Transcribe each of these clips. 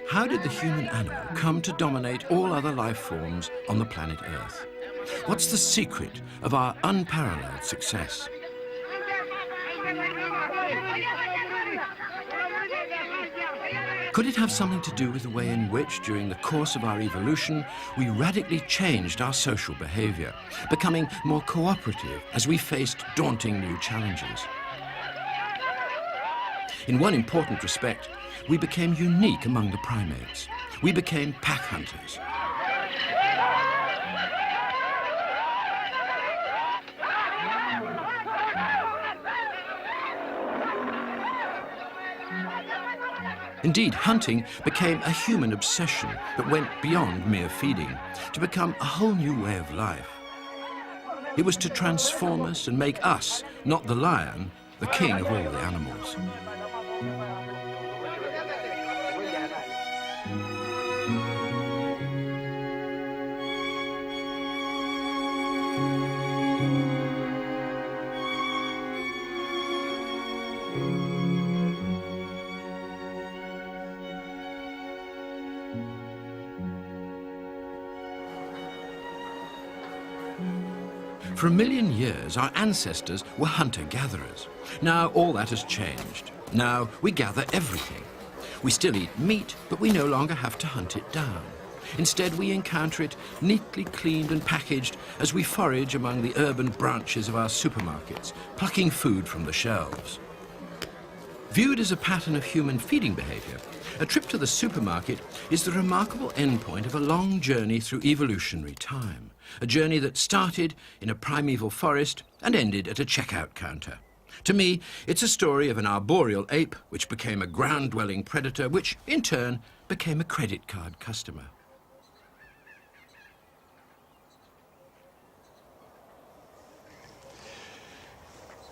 How did the human animal come to dominate all other life forms on the planet Earth? What's the secret of our unparalleled success? Could it have something to do with the way in which, during the course of our evolution, we radically changed our social behavior, becoming more cooperative as we faced daunting new challenges? In one important respect, we became unique among the primates. We became pack hunters. Indeed, hunting became a human obsession that went beyond mere feeding, to become a whole new way of life. It was to transform us and make us, not the lion, the king of all the animals. For 1 million years, our ancestors were hunter-gatherers. Now all that has changed. Now we gather everything. We still eat meat, but we no longer have to hunt it down. Instead, we encounter it neatly cleaned and packaged as we forage among the urban branches of our supermarkets, plucking food from the shelves. Viewed as a pattern of human feeding behavior, a trip to the supermarket is the remarkable endpoint of a long journey through evolutionary time. A journey that started in a primeval forest and ended at a checkout counter. To me, it's a story of an arboreal ape which became a ground-dwelling predator, which in turn became a credit card customer.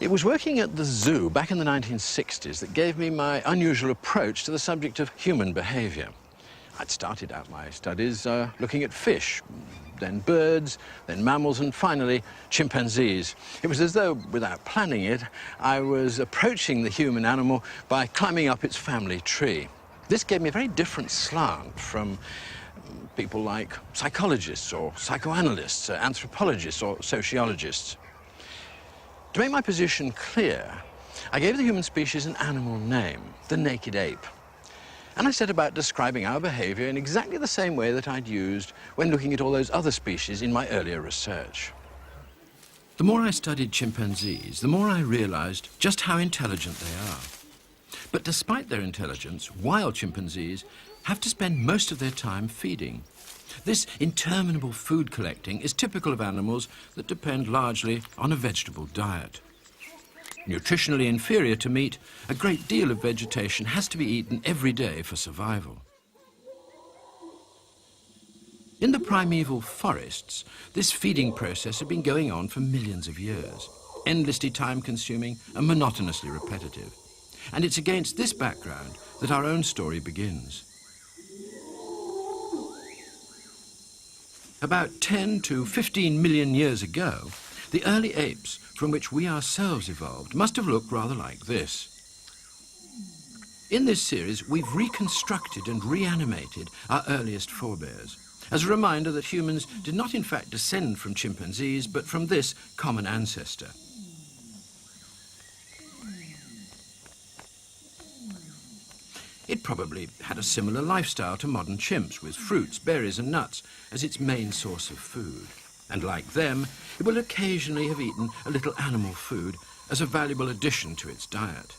It was working at the zoo back in the 1960s that gave me my unusual approach to the subject of human behavior. I'd started out my studies looking at fish, then birds, then mammals, and finally chimpanzees. It was as though, without planning it, I was approaching the human animal by climbing up its family tree. This gave me a very different slant from people like psychologists or psychoanalysts, anthropologists or sociologists. To make my position clear, I gave the human species an animal name, the naked ape. And I set about describing our behavior in exactly the same way that I'd used when looking at all those other species in my earlier research. The more I studied chimpanzees, the more I realized just how intelligent they are. But despite their intelligence, wild chimpanzees have to spend most of their time feeding. This interminable food collecting is typical of animals that depend largely on a vegetable diet. Nutritionally inferior to meat, a great deal of vegetation has to be eaten every day for survival. In the primeval forests, this feeding process had been going on for millions of years, endlessly time-consuming and monotonously repetitive. And it's against this background that our own story begins. About 10 to 15 million years ago, the early apes from which we ourselves evolved must have looked rather like this. In this series, we've reconstructed and reanimated our earliest forebears, as a reminder that humans did not in fact descend from chimpanzees, but from this common ancestor. It probably had a similar lifestyle to modern chimps, with fruits, berries and nuts as its main source of food. And like them, it will occasionally have eaten a little animal food as a valuable addition to its diet.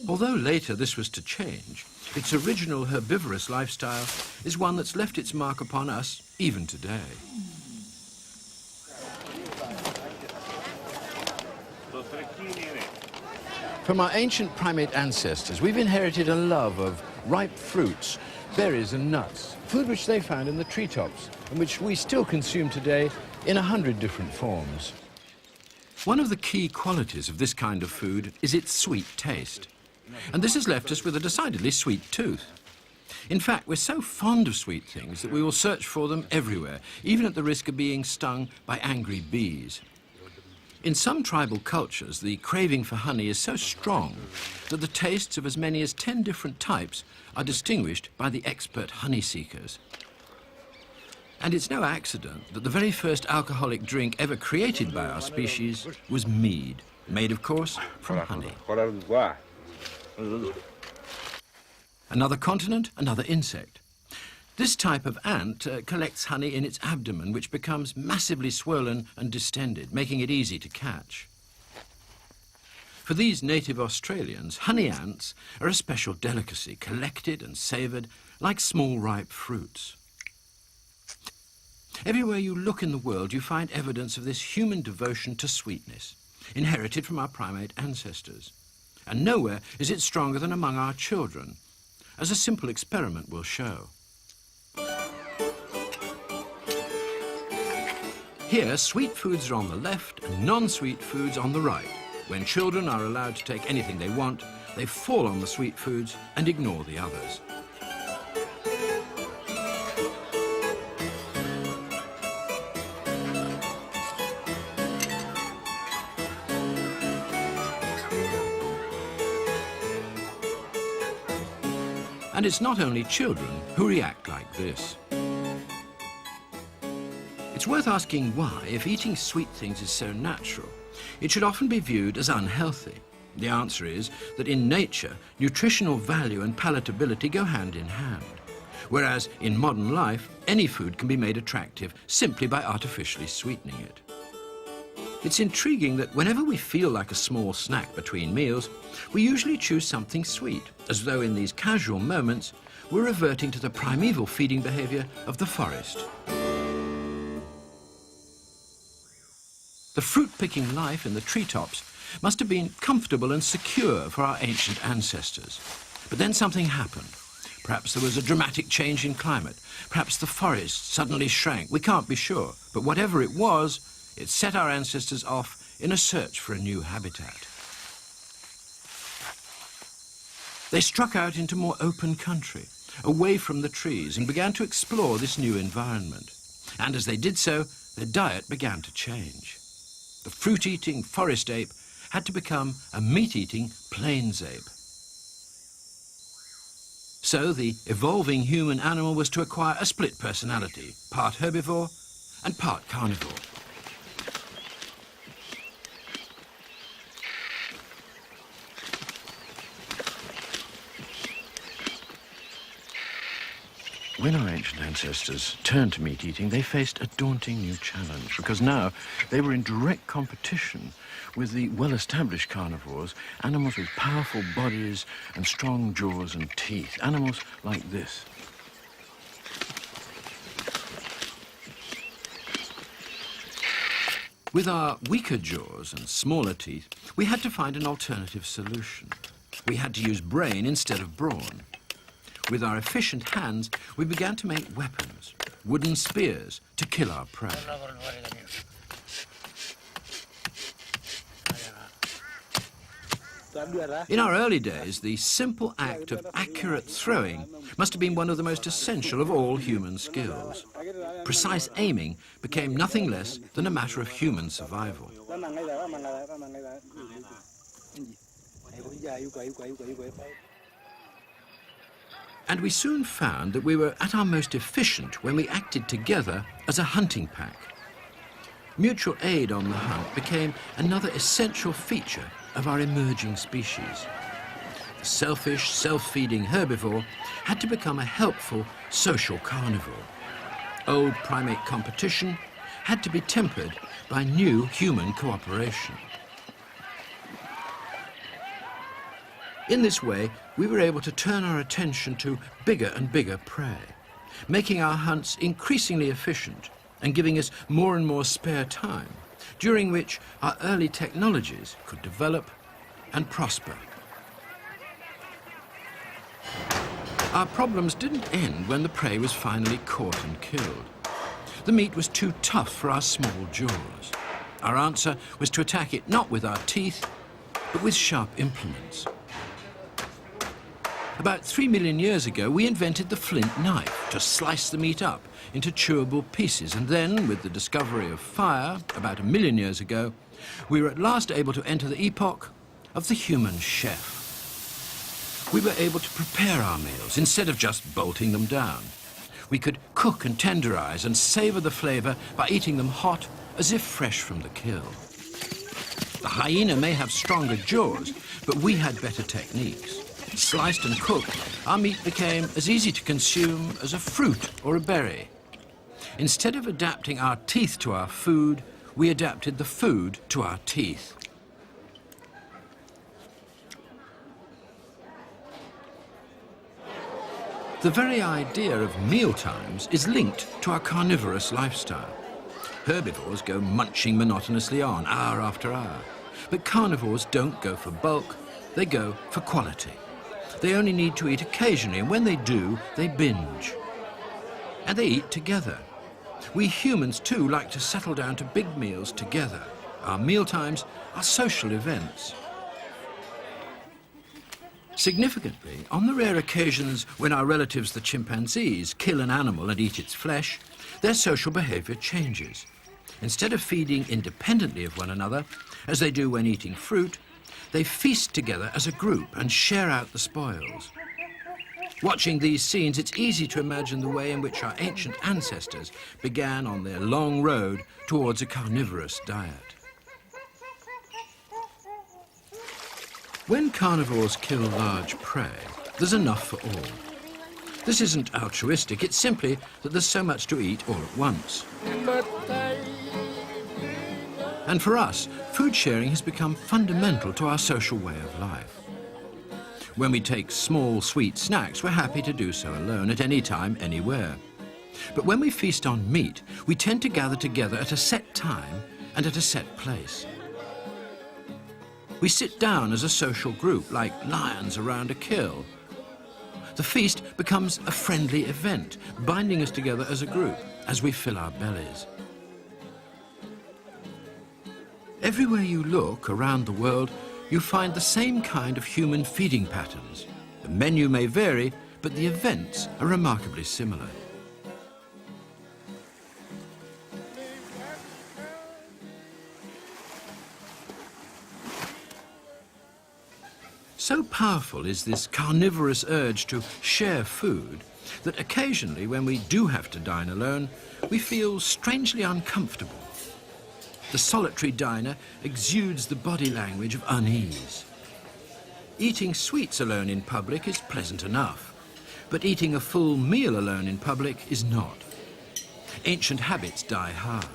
Although later this was to change, its original herbivorous lifestyle is one that's left its mark upon us even today. From our ancient primate ancestors, we've inherited a love of ripe fruits, berries and nuts, food which they found in the treetops and which we still consume today in 100 different forms. One of the key qualities of this kind of food is its sweet taste. And this has left us with a decidedly sweet tooth. In fact, we're so fond of sweet things that we will search for them everywhere, even at the risk of being stung by angry bees. In some tribal cultures, the craving for honey is so strong that the tastes of as many as 10 different types are distinguished by the expert honey seekers. And it's no accident that the very first alcoholic drink ever created by our species was mead, made, of course, from honey. Another continent, another insect. This type of ant collects honey in its abdomen, which becomes massively swollen and distended, making it easy to catch. For these native Australians, honey ants are a special delicacy, collected and savoured like small ripe fruits. Everywhere you look in the world, you find evidence of this human devotion to sweetness, inherited from our primate ancestors. And nowhere is it stronger than among our children, as a simple experiment will show. Here, sweet foods are on the left and non-sweet foods on the right. When children are allowed to take anything they want, they fall on the sweet foods and ignore the others. And it's not only children who react like this. It's worth asking why, if eating sweet things is so natural, it should often be viewed as unhealthy. The answer is that in nature, nutritional value and palatability go hand in hand, whereas in modern life, any food can be made attractive simply by artificially sweetening it. It's intriguing that whenever we feel like a small snack between meals, we usually choose something sweet, as though in these casual moments we're reverting to the primeval feeding behaviour of the forest. The fruit-picking life in the treetops must have been comfortable and secure for our ancient ancestors. But then something happened. Perhaps there was a dramatic change in climate. Perhaps the forest suddenly shrank. We can't be sure. But whatever it was, it set our ancestors off in a search for a new habitat. They struck out into more open country, away from the trees, and began to explore this new environment. And as they did so, their diet began to change. The fruit-eating forest ape had to become a meat-eating plains ape. So the evolving human animal was to acquire a split personality, part herbivore and part carnivore. When our ancient ancestors turned to meat eating, they faced a daunting new challenge, because now they were in direct competition with the well-established carnivores, animals with powerful bodies and strong jaws and teeth, animals like this. With our weaker jaws and smaller teeth, we had to find an alternative solution. We had to use brain instead of brawn. With our efficient hands, we began to make weapons, wooden spears, to kill our prey. In our early days, the simple act of accurate throwing must have been one of the most essential of all human skills. Precise aiming became nothing less than a matter of human survival. And we soon found that we were at our most efficient when we acted together as a hunting pack. Mutual aid on the hunt became another essential feature of our emerging species. The selfish, self-feeding herbivore had to become a helpful, social carnivore. Old primate competition had to be tempered by new human cooperation. In this way, we were able to turn our attention to bigger and bigger prey, making our hunts increasingly efficient and giving us more and more spare time, during which our early technologies could develop and prosper. Our problems didn't end when the prey was finally caught and killed. The meat was too tough for our small jaws. Our answer was to attack it not with our teeth, but with sharp implements. About 3 million years ago, we invented the flint knife to slice the meat up into chewable pieces. And then, with the discovery of fire, about 1 million years ago, we were at last able to enter the epoch of the human chef. We were able to prepare our meals instead of just bolting them down. We could cook and tenderize and savor the flavor by eating them hot as if fresh from the kill. The hyena may have stronger jaws, but we had better techniques. Sliced and cooked, our meat became as easy to consume as a fruit or a berry. Instead of adapting our teeth to our food, we adapted the food to our teeth. The very idea of mealtimes is linked to our carnivorous lifestyle. Herbivores go munching monotonously on, hour after hour. But carnivores don't go for bulk, they go for quality. They only need to eat occasionally, and when they do, they binge. And they eat together. We humans, too, like to settle down to big meals together. Our mealtimes are social events. Significantly, on the rare occasions when our relatives, the chimpanzees, kill an animal and eat its flesh, their social behavior changes. Instead of feeding independently of one another, as they do when eating fruit, they feast together as a group and share out the spoils. Watching these scenes, it's easy to imagine the way in which our ancient ancestors began on their long road towards a carnivorous diet. When carnivores kill large prey, there's enough for all. This isn't altruistic, it's simply that there's so much to eat all at once. And for us, food sharing has become fundamental to our social way of life. When we take small, sweet snacks, we're happy to do so alone at any time, anywhere. But when we feast on meat, we tend to gather together at a set time and at a set place. We sit down as a social group, like lions around a kill. The feast becomes a friendly event, binding us together as a group as we fill our bellies. Everywhere you look around the world, you find the same kind of human feeding patterns. The menu may vary, but the events are remarkably similar. So powerful is this carnivorous urge to share food that occasionally, when we do have to dine alone, we feel strangely uncomfortable. The solitary diner exudes the body language of unease. Eating sweets alone in public is pleasant enough, but eating a full meal alone in public is not. Ancient habits die hard.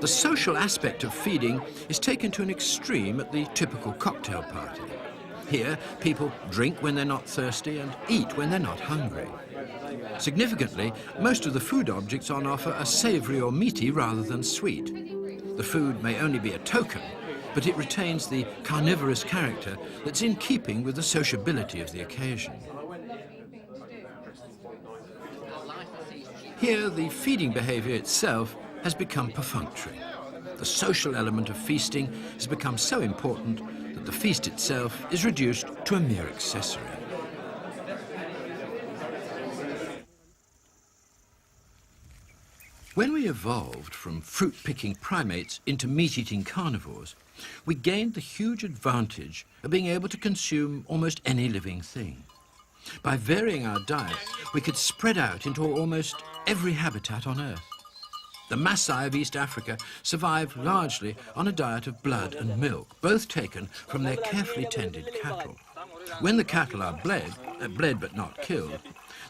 The social aspect of feeding is taken to an extreme at the typical cocktail party. Here, people drink when they're not thirsty and eat when they're not hungry. Significantly, most of the food objects on offer are savoury or meaty rather than sweet. The food may only be a token, but it retains the carnivorous character that's in keeping with the sociability of the occasion. Here, the feeding behaviour itself has become perfunctory. The social element of feasting has become so important that the feast itself is reduced to a mere accessory. When we evolved from fruit-picking primates into meat-eating carnivores, we gained the huge advantage of being able to consume almost any living thing. By varying our diet, we could spread out into almost every habitat on Earth. The Maasai of East Africa survived largely on a diet of blood and milk, both taken from their carefully tended cattle. When the cattle are bled but not killed,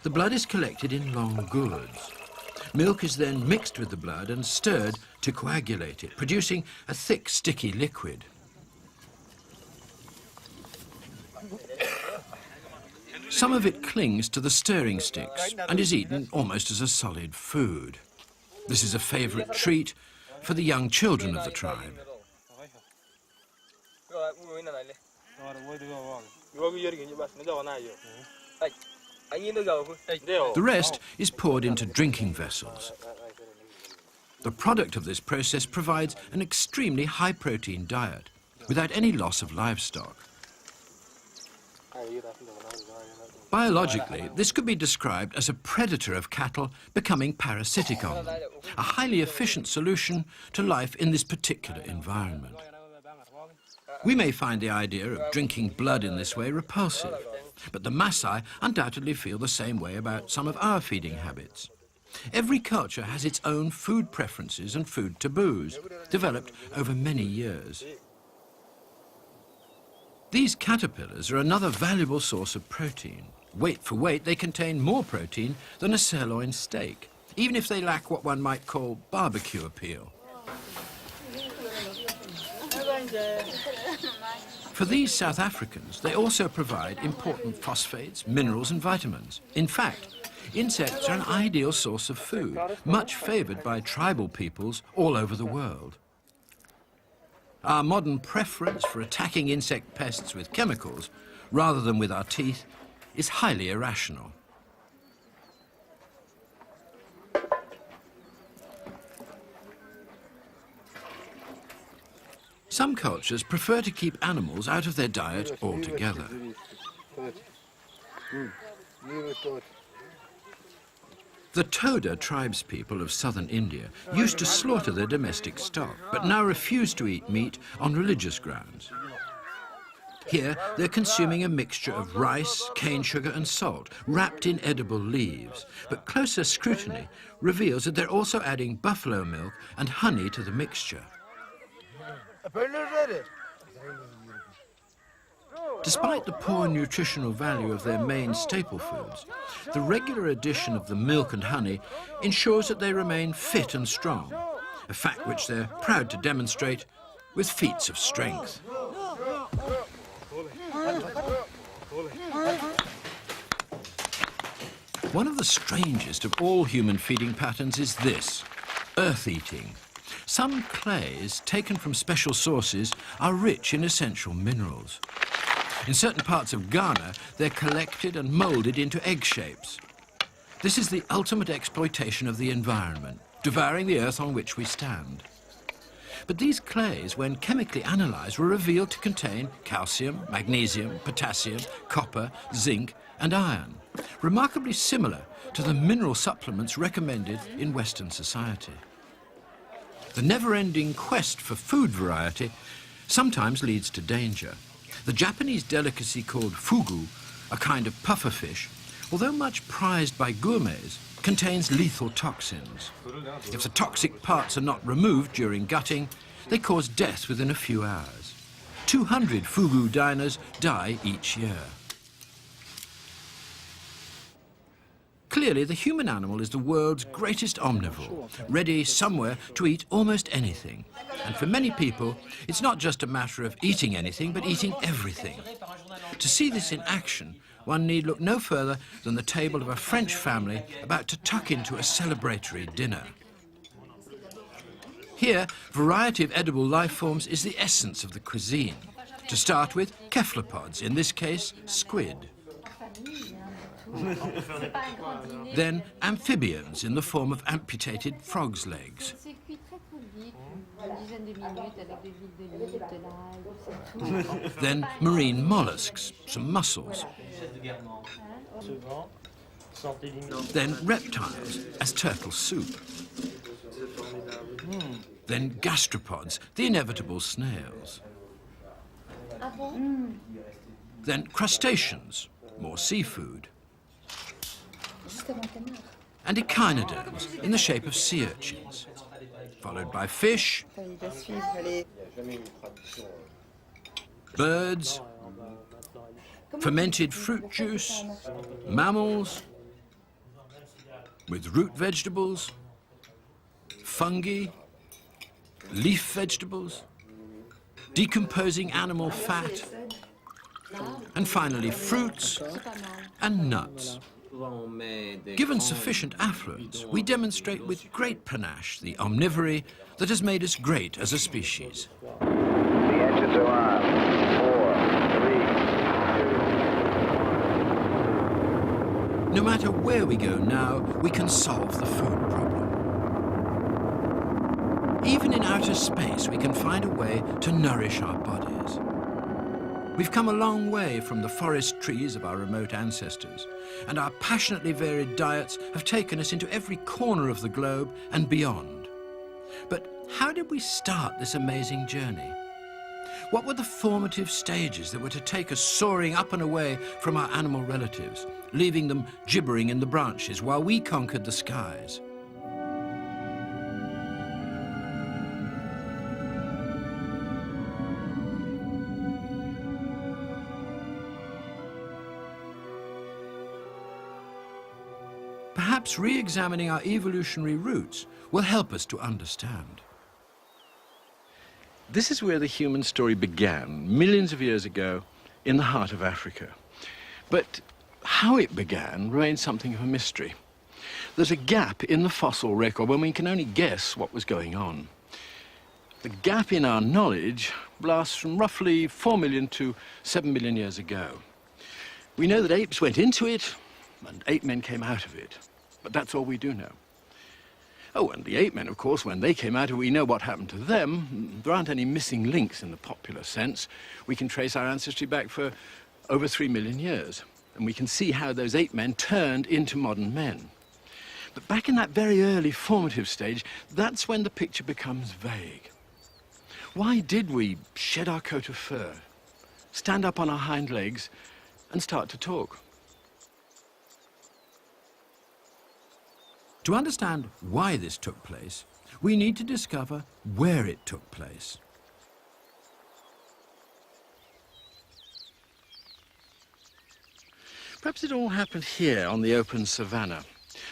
the blood is collected in long gourds. Milk is then mixed with the blood and stirred to coagulate it, producing a thick, sticky liquid. Some of it clings to the stirring sticks and is eaten almost as a solid food. This is a favourite treat for the young children of the tribe. The rest is poured into drinking vessels. The product of this process provides an extremely high-protein diet without any loss of livestock. Biologically, this could be described as a predator of cattle becoming parasitic on them, a highly efficient solution to life in this particular environment. We may find the idea of drinking blood in this way repulsive, but the Maasai undoubtedly feel the same way about some of our feeding habits. Every culture has its own food preferences and food taboos, developed over many years. These caterpillars are another valuable source of protein. Weight for weight, they contain more protein than a sirloin steak, even if they lack what one might call barbecue appeal. For these South Africans, they also provide important phosphates, minerals and vitamins. In fact, insects are an ideal source of food, much favoured by tribal peoples all over the world. Our modern preference for attacking insect pests with chemicals, rather than with our teeth, is highly irrational. Some cultures prefer to keep animals out of their diet altogether. The Toda tribespeople of southern India used to slaughter their domestic stock, but now refuse to eat meat on religious grounds. Here, they're consuming a mixture of rice, cane sugar and salt, wrapped in edible leaves. But closer scrutiny reveals that they're also adding buffalo milk and honey to the mixture. Despite the poor nutritional value of their main staple foods, the regular addition of the milk and honey ensures that they remain fit and strong, a fact which they're proud to demonstrate with feats of strength. One of the strangest of all human feeding patterns is this, earth-eating. Some clays, taken from special sources, are rich in essential minerals. In certain parts of Ghana, they're collected and moulded into egg shapes. This is the ultimate exploitation of the environment, devouring the earth on which we stand. But these clays, when chemically analysed, were revealed to contain calcium, magnesium, potassium, copper, zinc and iron, remarkably similar to the mineral supplements recommended in Western society. The never-ending quest for food variety sometimes leads to danger. The Japanese delicacy called fugu, a kind of pufferfish, although much prized by gourmets, contains lethal toxins. If the toxic parts are not removed during gutting, they cause death within a few hours. 200 fugu diners die each year. Clearly, the human animal is the world's greatest omnivore, ready somewhere to eat almost anything. And for many people, it's not just a matter of eating anything, but eating everything. To see this in action, one need look no further than the table of a French family about to tuck into a celebratory dinner. Here, variety of edible life forms is the essence of the cuisine. To start with, cephalopods, in this case, squid. Then amphibians in the form of amputated frogs' legs. Then marine mollusks, some mussels. Then reptiles as turtle soup. Then gastropods, the inevitable snails. Then crustaceans, more seafood. And echinoderms in the shape of sea urchins, followed by fish, birds, fermented fruit juice, mammals, with root vegetables, fungi, leaf vegetables, decomposing animal fat, and finally fruits and nuts. Given sufficient affluence, we demonstrate with great panache the omnivory that has made us great as a species. The engines are on. 4, 3, 2. No matter where we go now, we can solve the food problem. Even in outer space, we can find a way to nourish our bodies. We've come a long way from the forest trees of our remote ancestors, and our passionately varied diets have taken us into every corner of the globe and beyond. But how did we start this amazing journey? What were the formative stages that were to take us soaring up and away from our animal relatives, leaving them gibbering in the branches while we conquered the skies? Perhaps re-examining our evolutionary roots will help us to understand. This is where the human story began, millions of years ago, in the heart of Africa. But how it began remains something of a mystery. There's a gap in the fossil record when we can only guess what was going on. The gap in our knowledge lasts from roughly 4 million to 7 million years ago. We know that apes went into it and ape men came out of it, but that's all we do know. Oh, and the ape men, of course, when they came out, we know what happened to them. There aren't any missing links in the popular sense. We can trace our ancestry back for over 3 million years, and we can see how those ape men turned into modern men. But back in that very early formative stage, that's when the picture becomes vague. Why did we shed our coat of fur, stand up on our hind legs, and start to talk? To understand why this took place, we need to discover where it took place. Perhaps it all happened here on the open savanna.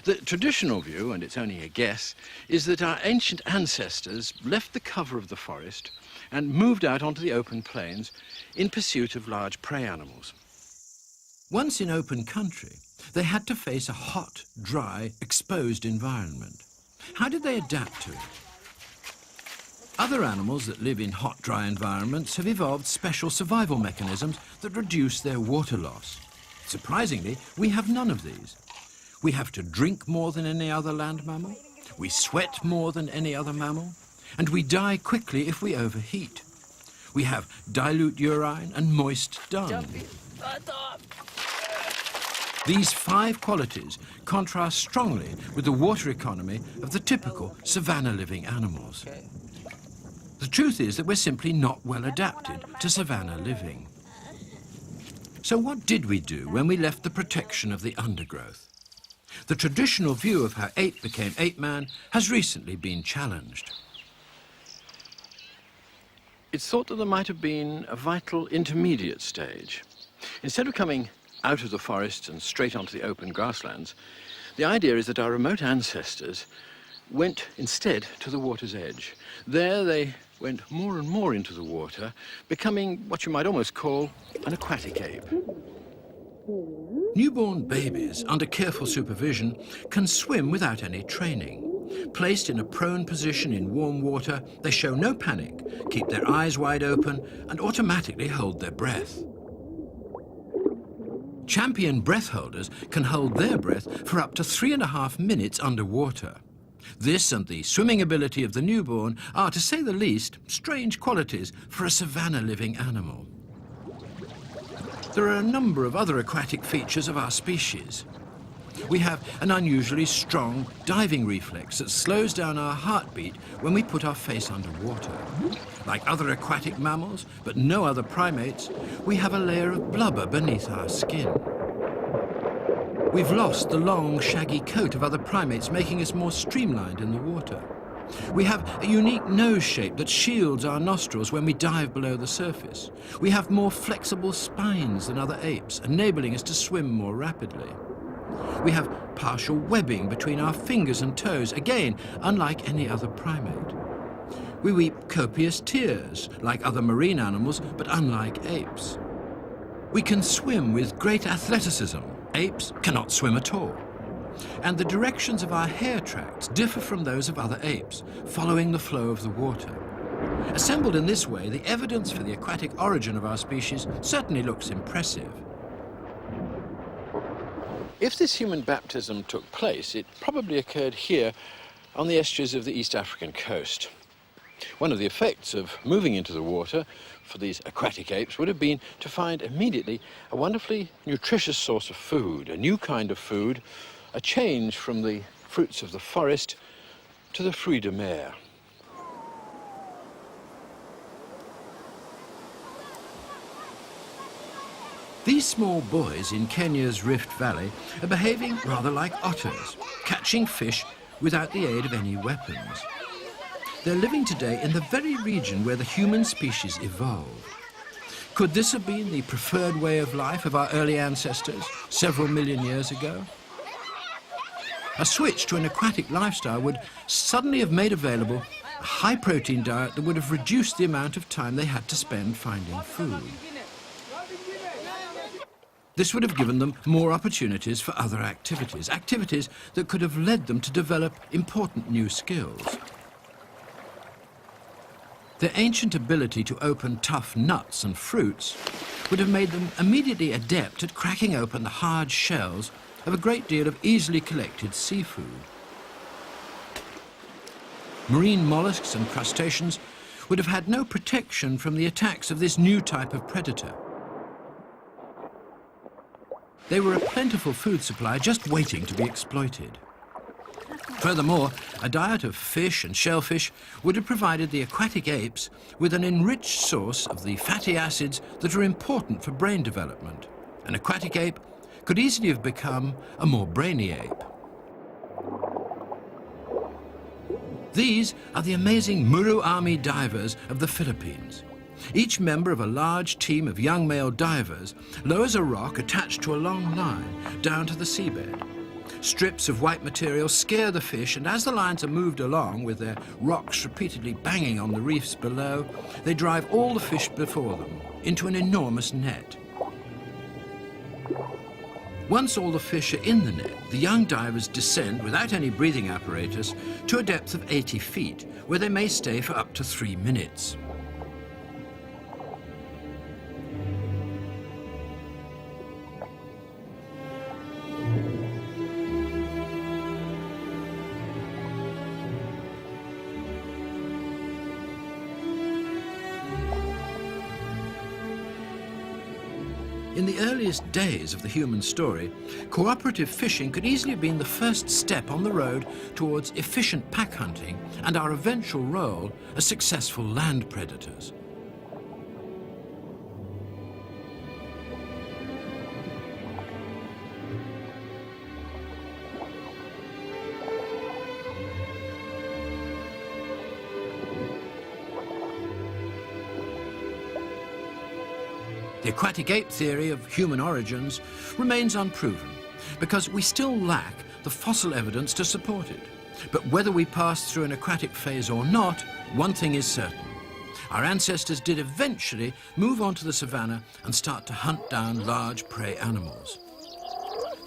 The traditional view, and it's only a guess, is that our ancient ancestors left the cover of the forest and moved out onto the open plains in pursuit of large prey animals. Once in open country, they had to face a hot, dry, exposed environment. How did they adapt to it? Other animals that live in hot, dry environments have evolved special survival mechanisms that reduce their water loss. Surprisingly, we have none of these. We have to drink more than any other land mammal, we sweat more than any other mammal, and we die quickly if we overheat. We have dilute urine and moist dung. These 5 qualities contrast strongly with the water economy of the typical savanna-living animals. The truth is that we're simply not well adapted to savanna living. So what did we do when we left the protection of the undergrowth? The traditional view of how ape became ape man has recently been challenged. It's thought that there might have been a vital intermediate stage. Instead of coming out of the forest and straight onto the open grasslands, the idea is that our remote ancestors went instead to the water's edge. There they went more and more into the water, becoming what you might almost call an aquatic ape. Newborn babies, under careful supervision, can swim without any training. Placed in a prone position in warm water, they show no panic, keep their eyes wide open, and automatically hold their breath. Champion breath holders can hold their breath for up to 3.5 minutes underwater. This and the swimming ability of the newborn are, to say the least, strange qualities for a savanna-living animal. There are a number of other aquatic features of our species. We have an unusually strong diving reflex that slows down our heartbeat when we put our face underwater. Like other aquatic mammals, but no other primates, we have a layer of blubber beneath our skin. We've lost the long, shaggy coat of other primates, making us more streamlined in the water. We have a unique nose shape that shields our nostrils when we dive below the surface. We have more flexible spines than other apes, enabling us to swim more rapidly. We have partial webbing between our fingers and toes, again, unlike any other primate. We weep copious tears, like other marine animals, but unlike apes. We can swim with great athleticism. Apes cannot swim at all. And the directions of our hair tracts differ from those of other apes, following the flow of the water. Assembled in this way, the evidence for the aquatic origin of our species certainly looks impressive. If this human baptism took place, it probably occurred here on the estuaries of the East African coast. One of the effects of moving into the water for these aquatic apes would have been to find immediately a wonderfully nutritious source of food, a new kind of food, a change from the fruits of the forest to the fruits de mer. These small boys in Kenya's Rift Valley are behaving rather like otters, catching fish without the aid of any weapons. They're living today in the very region where the human species evolved. Could this have been the preferred way of life of our early ancestors several million years ago? A switch to an aquatic lifestyle would suddenly have made available a high-protein diet that would have reduced the amount of time they had to spend finding food. This would have given them more opportunities for other activities, activities that could have led them to develop important new skills. Their ancient ability to open tough nuts and fruits would have made them immediately adept at cracking open the hard shells of a great deal of easily collected seafood. Marine mollusks and crustaceans would have had no protection from the attacks of this new type of predator. They were a plentiful food supply just waiting to be exploited. Furthermore, a diet of fish and shellfish would have provided the aquatic apes with an enriched source of the fatty acids that are important for brain development. An aquatic ape could easily have become a more brainy ape. These are the amazing Muru Army divers of the Philippines. Each member of a large team of young male divers lowers a rock attached to a long line down to the seabed. Strips of white material scare the fish, and as the lines are moved along with their rocks repeatedly banging on the reefs below, they drive all the fish before them into an enormous net. Once all the fish are in the net, the young divers descend without any breathing apparatus to a depth of 80 feet, where they may stay for up to 3 minutes. In the earliest days of the human story, cooperative fishing could easily have been the first step on the road towards efficient pack hunting and our eventual role as successful land predators. The aquatic ape theory of human origins remains unproven because we still lack the fossil evidence to support it. But whether we passed through an aquatic phase or not, one thing is certain. Our ancestors did eventually move onto the savannah and start to hunt down large prey animals.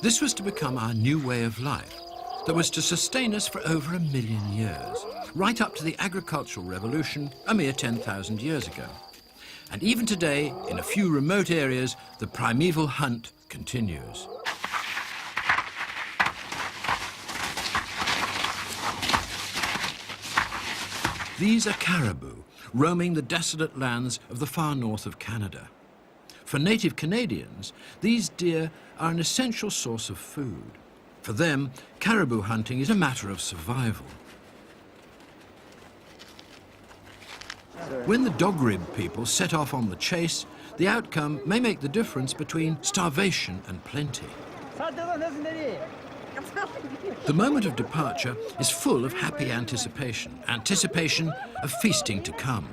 This was to become our new way of life that was to sustain us for over 1 million years, right up to the agricultural revolution a mere 10,000 years ago. And even today, in a few remote areas, the primeval hunt continues. These are caribou, roaming the desolate lands of the far north of Canada. For native Canadians, these deer are an essential source of food. For them, caribou hunting is a matter of survival. When the dog-rib people set off on the chase, the outcome may make the difference between starvation and plenty. The moment of departure is full of happy anticipation, anticipation of feasting to come.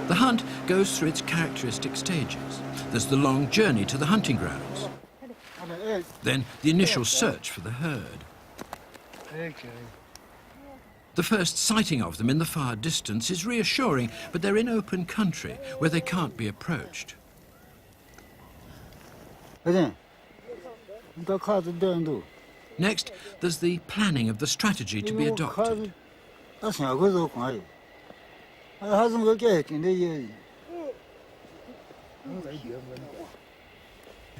The hunt goes through its characteristic stages. There's the long journey to the hunting grounds, then the initial search for the herd. The first sighting of them in the far distance is reassuring, but they're in open country where they can't be approached. Next, there's the planning of the strategy to be adopted.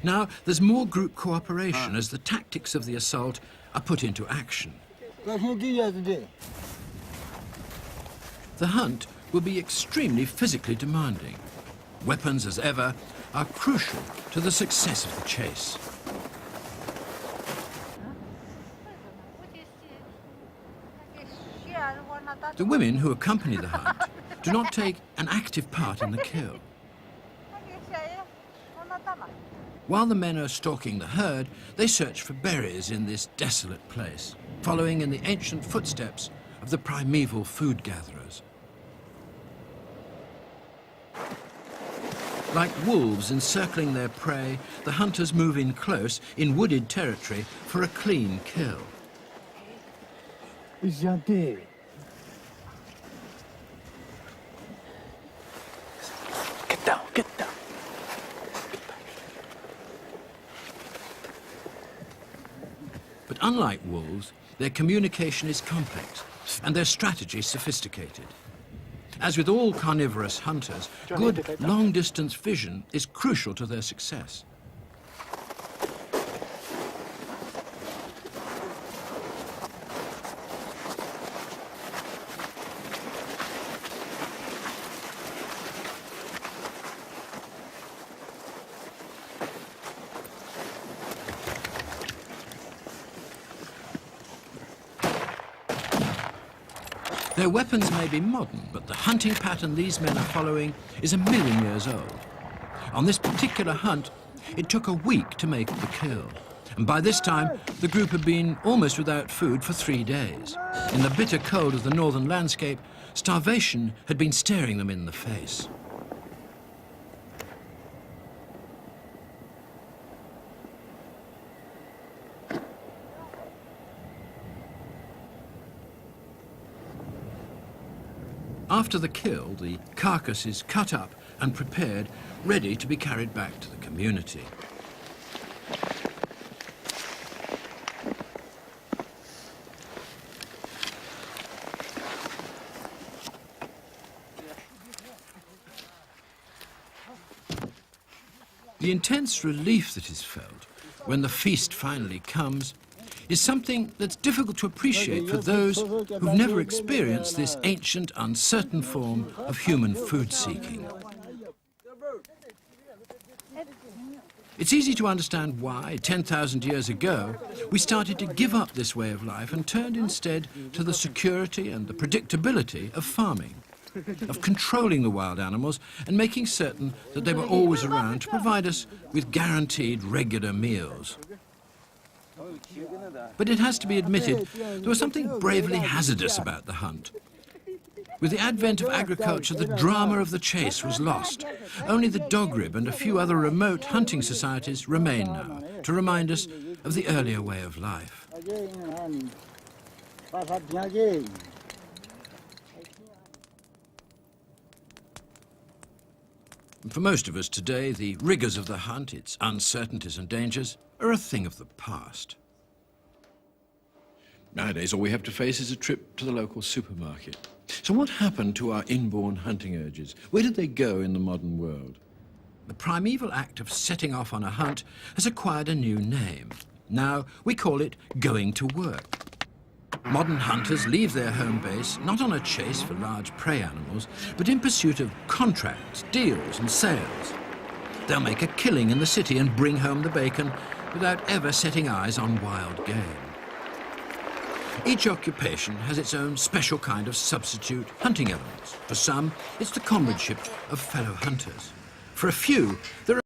Now, there's more group cooperation as the tactics of the assault are put into action. The hunt will be extremely physically demanding. Weapons, as ever, are crucial to the success of the chase. The women who accompany the hunt do not take an active part in the kill. While the men are stalking the herd, they search for berries in this desolate place, following in the ancient footsteps of the primeval food gatherers. Like wolves encircling their prey, the hunters move in close, in wooded territory, for a clean kill. Get down. But unlike wolves, their communication is complex and their strategy sophisticated. As with all carnivorous hunters, good long-distance vision is crucial to their success. Their weapons may be modern, but the hunting pattern these men are following is 1,000,000 years old. On this particular hunt, it took a week to make the kill. And by this time, the group had been almost without food for 3 days. In the bitter cold of the northern landscape, starvation had been staring them in the face. After the kill, the carcass is cut up and prepared, ready to be carried back to the community. The intense relief that is felt when the feast finally comes is something that's difficult to appreciate for those who've never experienced this ancient, uncertain form of human food seeking. It's easy to understand why, 10,000 years ago, we started to give up this way of life and turned instead to the security and the predictability of farming, of controlling the wild animals and making certain that they were always around to provide us with guaranteed regular meals. But it has to be admitted, there was something bravely hazardous about the hunt. With the advent of agriculture, the drama of the chase was lost. Only the dog rib and a few other remote hunting societies remain now, to remind us of the earlier way of life. And for most of us today, the rigours of the hunt, its uncertainties and dangers, are a thing of the past. Nowadays, all we have to face is a trip to the local supermarket. So what happened to our inborn hunting urges? Where did they go in the modern world? The primeval act of setting off on a hunt has acquired a new name. Now we call it going to work. Modern hunters leave their home base not on a chase for large prey animals, but in pursuit of contracts, deals and sales. They'll make a killing in the city and bring home the bacon without ever setting eyes on wild game. Each occupation has its own special kind of substitute hunting elements. For some, it's the comradeship of fellow hunters. For a few, there are